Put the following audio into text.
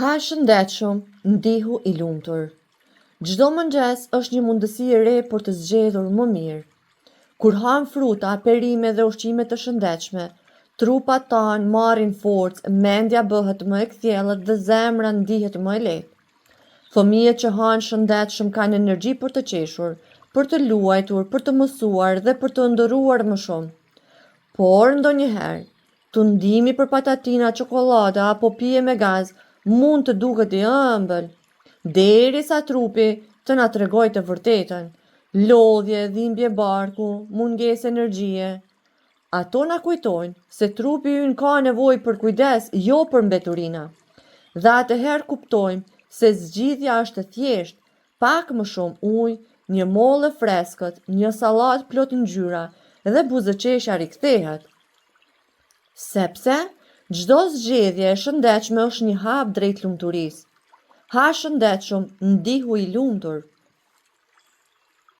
Ha shëndetshëm, ndihu i lumtur. Çdo mëngjes është një mundësi e re për të zgjedhur më mirë. Kur ham fruta, perime dhe ushqime të shëndetshme, trupat tanë marrin forcë, mendja bëhet më e kthjellët dhe zemra ndihet më e lehtë. Fëmijët që hanë shëndetshëm kanë energji për të qeshur, për të luajtur, për të mësuar dhe për të ndëruar më shumë. Por ndonjëherë, tundimi për patatina, çokoladë apo pije me gaz mund të duket i ëmbël, derisa trupi të na tregojë të vërtetën. Lodhje, dhimbje barku, mungesë energjie. Ato na kujtojnë se trupi ynë ka nevojë për kujdes, jo për mbeturina. Dhe atëherë kuptojmë se zgjidhja është e thjeshtë, pak më shumë ujë, një mollë e freskët, një sallatë plot ngjyra dhe buzëqeshja rikthehet. Sepse çdo zgjedhje e shëndetshme është një hap drejt lumturisë. Ha shëndetshëm, ndihu i lumtur.